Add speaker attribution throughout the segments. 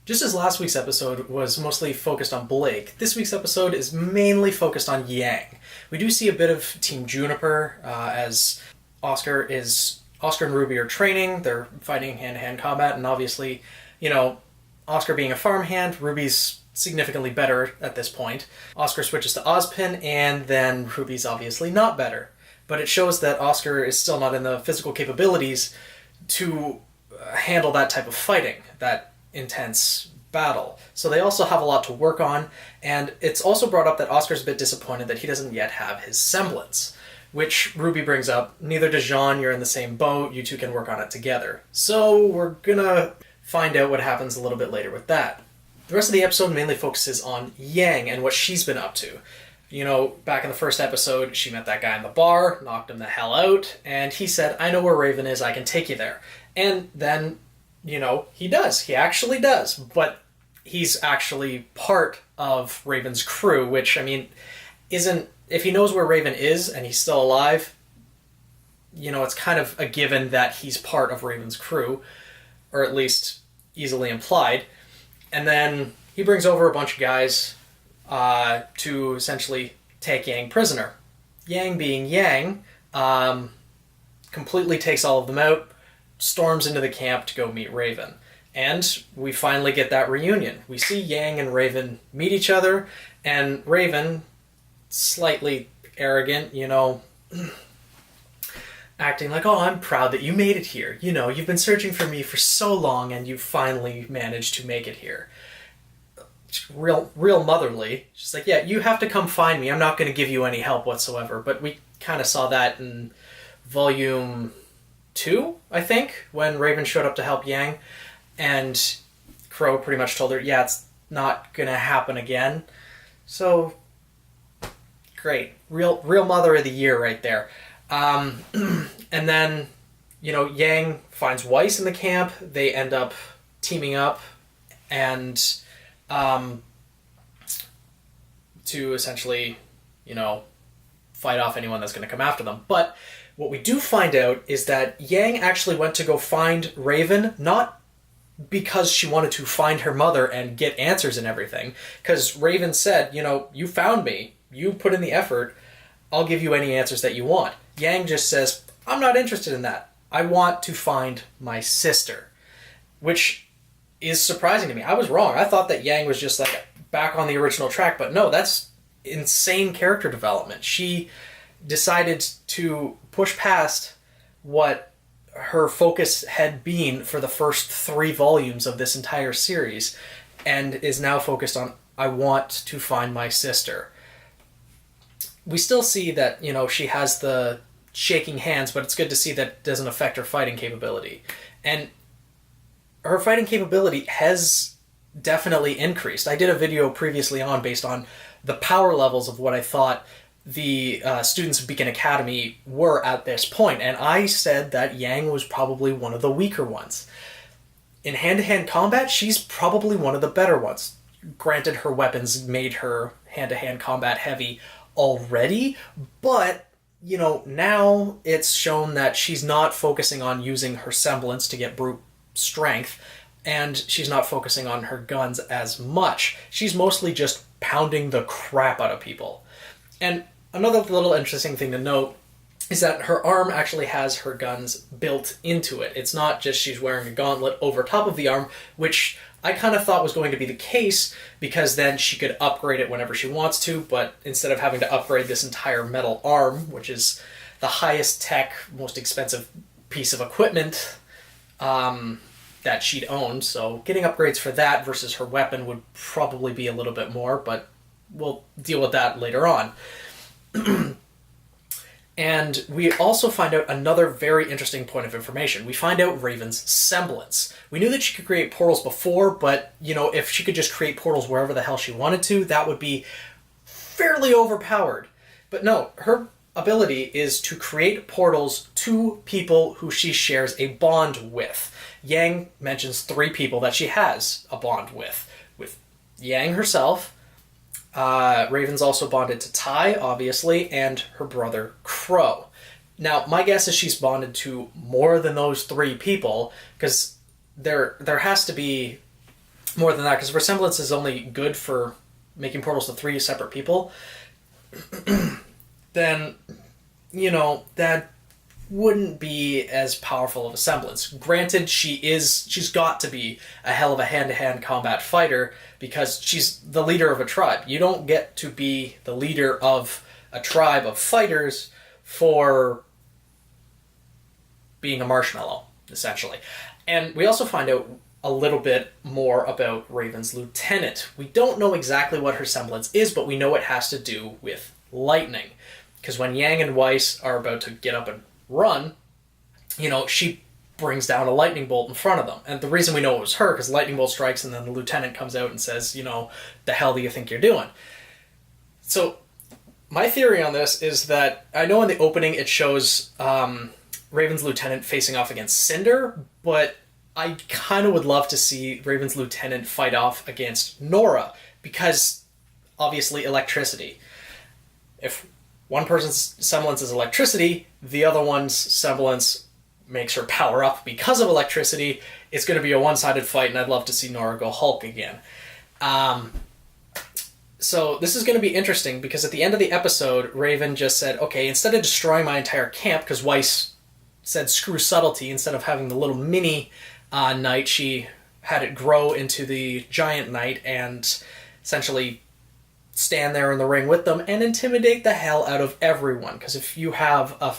Speaker 1: Just as last week's episode was mostly focused on Blake, this week's episode is mainly focused on Yang. We do see a bit of Team Juniper as Oscar and Ruby are training. They're fighting hand-to-hand combat, and obviously, Oscar being a farmhand, Ruby's significantly better at this point. Oscar switches to Ozpin, and then Ruby's obviously not better. But it shows that Oscar is still not in the physical capabilities to handle that type of fighting, that intense battle. So they also have a lot to work on, and it's also brought up that Oscar's a bit disappointed that he doesn't yet have his semblance, which Ruby brings up. Neither does Jean, you're in the same boat, you two can work on it together. So we're gonna find out what happens a little bit later with that. The rest of the episode mainly focuses on Yang and what she's been up to. Back in the first episode, she met that guy in the bar, knocked him the hell out, and he said, "I know where Raven is, I can take you there." And then, he does. He actually does. But he's actually part of Raven's crew, which, isn't... If he knows where Raven is and he's still alive, it's kind of a given that he's part of Raven's crew, or at least easily implied. And then he brings over a bunch of guys to essentially take Yang prisoner. Yang being Yang, completely takes all of them out, storms into the camp to go meet Raven. And we finally get that reunion. We see Yang and Raven meet each other, and Raven, slightly arrogant, acting like, "Oh, I'm proud that you made it here. You've been searching for me for so long, and you finally managed to make it here." Real motherly. She's like, "Yeah, you have to come find me. I'm not going to give you any help whatsoever." But we kind of saw that in Volume 2, I think, when Raven showed up to help Yang, and Crow pretty much told her, "Yeah, it's not going to happen again." So, great. Real Mother of the Year right there. And then, Yang finds Weiss in the camp. They end up teaming up and to essentially, fight off anyone that's going to come after them. But what we do find out is that Yang actually went to go find Raven, not because she wanted to find her mother and get answers and everything, because Raven said, "You found me. You put in the effort. I'll give you any answers that you want." Yang just says, "I'm not interested in that. I want to find my sister," which is surprising to me. I was wrong. I thought that Yang was just back on the original track, but no, that's insane character development. She decided to push past what her focus had been for the first 3 volumes of this entire series, and is now focused on, "I want to find my sister." We still see that, she has the shaking hands, but it's good to see that it doesn't affect her fighting capability. And her fighting capability has definitely increased. I did a video previously based on the power levels of what I thought the students of Beacon Academy were at this point, and I said that Yang was probably one of the weaker ones. In hand-to-hand combat, she's probably one of the better ones. Granted, her weapons made her hand-to-hand combat heavy already, but now it's shown that she's not focusing on using her semblance to get brute strength, and she's not focusing on her guns as much. She's mostly just pounding the crap out of people. And another little interesting thing to note is that her arm actually has her guns built into it. It's not just she's wearing a gauntlet over top of the arm, which I kind of thought was going to be the case, because then she could upgrade it whenever she wants to, but instead of having to upgrade this entire metal arm, which is the highest tech, most expensive piece of equipment that she'd owned, so getting upgrades for that versus her weapon would probably be a little bit more, but we'll deal with that later on. And we also find out another very interesting point of information. We find out Raven's semblance. We knew that she could create portals before, but, if she could just create portals wherever the hell she wanted to, that would be fairly overpowered. But no, her ability is to create portals to people who she shares a bond with. Yang mentions 3 people that she has a bond with. With Yang herself, Raven's also bonded to Tai, obviously, and her brother Crow. Now, my guess is she's bonded to more than those 3 people, because there has to be more than that, because resemblance is only good for making portals to 3 separate people, then, that wouldn't be as powerful of a semblance. Granted, she's got to be a hell of a hand-to-hand combat fighter, because she's the leader of a tribe. You don't get to be the leader of a tribe of fighters for being a marshmallow, essentially. And we also find out a little bit more about Raven's lieutenant. We don't know exactly what her semblance is, but we know it has to do with lightning. Because when Yang and Weiss are about to get up and run, she brings down a lightning bolt in front of them. And the reason we know it was her, because lightning bolt strikes and then the lieutenant comes out and says, the hell do you think you're doing? So my theory on this is that, I know in the opening it shows Raven's lieutenant facing off against Cinder, but I kind of would love to see Raven's lieutenant fight off against Nora, because obviously electricity. If one person's semblance is electricity, the other one's semblance makes her power up because of electricity. It's going to be a one-sided fight, and I'd love to see Nora go Hulk again. So this is going to be interesting, because at the end of the episode, Raven just said, okay, instead of destroying my entire camp, because Weiss said screw subtlety, instead of having the little mini knight, she had it grow into the giant knight and essentially stand there in the ring with them and intimidate the hell out of everyone. Because if you have a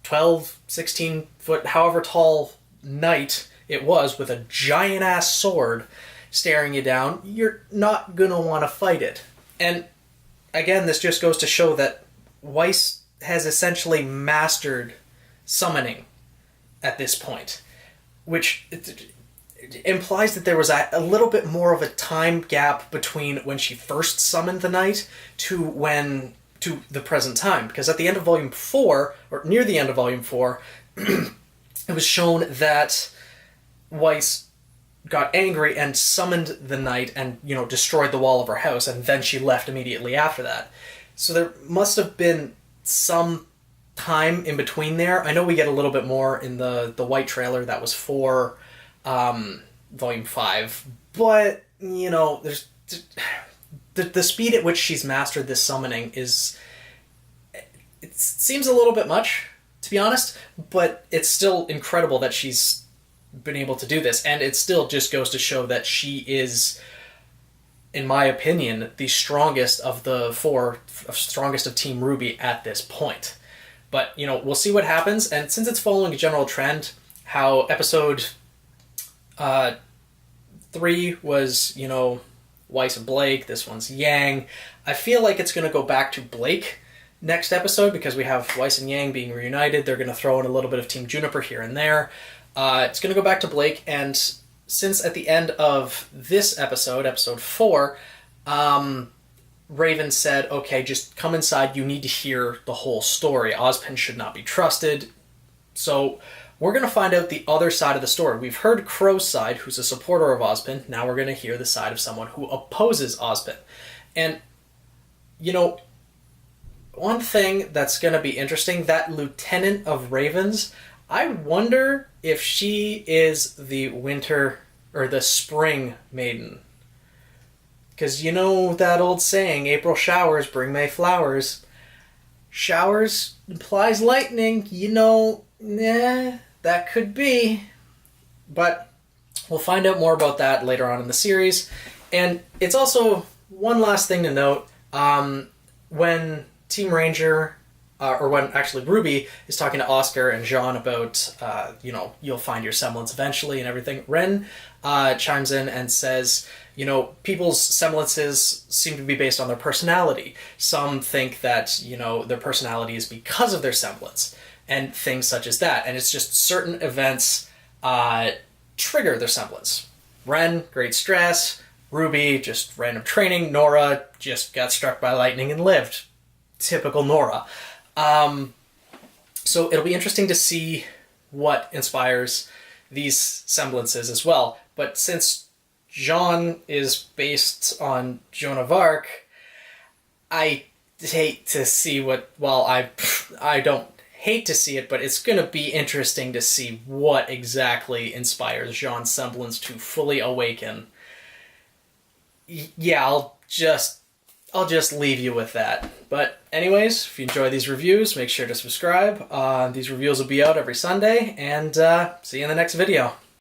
Speaker 1: 12, 16 foot, however tall knight it was with a giant ass sword staring you down, you're not going to want to fight it. And again, this just goes to show that Weiss has essentially mastered summoning at this point, which implies that there was a little bit more of a time gap between when she first summoned the knight to the present time. Because at the end of Volume 4, or near the end of Volume 4, it was shown that Weiss got angry and summoned the knight and, destroyed the wall of her house, and then she left immediately after that. So there must have been some time in between there. I know we get a little bit more in the white trailer that was for Volume 5, but, there's the speed at which she's mastered this summoning it seems a little bit much, to be honest, but it's still incredible that she's been able to do this, and it still just goes to show that she is, in my opinion, the strongest of the 4, strongest of Team RWBY at this point. But, we'll see what happens, and since it's following a general trend, how episode 3 was, Weiss and Blake, this one's Yang, I feel like it's going to go back to Blake next episode, because we have Weiss and Yang being reunited. They're going to throw in a little bit of Team Juniper here and there. It's going to go back to Blake, and since at the end of this episode, episode 4, Raven said, okay, just come inside, you need to hear the whole story. Ozpin should not be trusted. So we're going to find out the other side of the story. We've heard Crow's side, who's a supporter of Ozpin. Now we're going to hear the side of someone who opposes Ozpin. And, one thing that's going to be interesting, that lieutenant of Raven's, I wonder if she is the winter or the spring maiden. Because that old saying, April showers bring May flowers. Showers implies lightning, that could be. But we'll find out more about that later on in the series. And it's also one last thing to note, when Team Ranger, or when actually RWBY is talking to Oscar and Jean about, you'll find your semblance eventually and everything, Ren chimes in and says, people's semblances seem to be based on their personality. Some think that, their personality is because of their semblance, and things such as that. And it's just certain events trigger their semblance. Ren, great stress. RWBY, just random training. Nora just got struck by lightning and lived. Typical Nora. So it'll be interesting to see what inspires these semblances as well. But since Jean is based on Joan of Arc, I hate to see I don't hate to see it, but it's going to be interesting to see what exactly inspires Jean's semblance to fully awaken yeah, I'll just leave you with that. But anyways, if you enjoy these reviews, make sure to subscribe. These reviews will be out every Sunday, and see you in the next video.